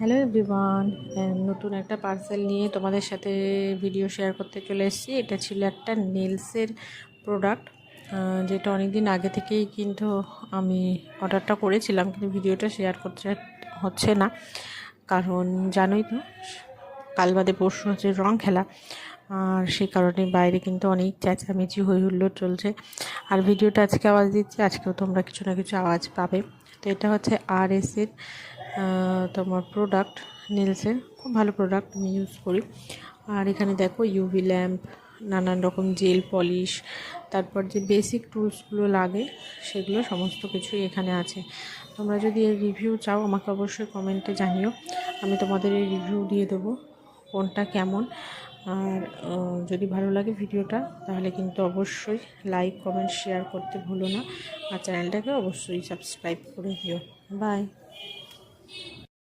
Hello everyone, নতুন একটা parcel নিয়ে তোমাদের সাথে ভিডিও শেয়ার করতে চলে এসেছি। এটা ছিল একটা নেলসের প্রোডাক্ট, যেটা অনেক দিন আগে থেকেই কিন্তু আমি অর্ডারটা করেছিলাম, কিন্তু ভিডিওটা শেয়ার করতে হচ্ছে না। কারণ জানোই তো, কাল বাদে পরশু হচ্ছে রং খেলা, আর সেই কারণে বাইরে কিন্তু অনেক চেঁচামেচি হই হুল্লোড় চলছে। আর ভিডিওটা আজকে আওয়াজ দিচ্ছে, আজকেও তোমরা কিছু না কিছু আওয়াজ পাবে। তো এটা হচ্ছে RS-এর তোমার প্রোডাক্ট, নেলসের খুব ভালো প্রোডাক্ট, আমি ইউজ করি। আর এখানে দেখো ইউভি ল্যাম্প, নানান রকম জেল পলিশ, তারপর যে বেসিক টুলসগুলো লাগে সেগুলো সমস্ত কিছুই এখানে আছে। তোমরা যদি এর রিভিউ চাও আমাকে অবশ্যই কমেন্টে জানিও, আমি তোমাদের এই রিভিউ দিয়ে দেবো কোনটা কেমন। আর যদি ভালো লাগে ভিডিওটা তাহলে কিন্তু অবশ্যই লাইক কমেন্ট শেয়ার করতে ভুলো না, আর চ্যানেলটাকে অবশ্যই সাবস্ক্রাইব করে দিও। বাই।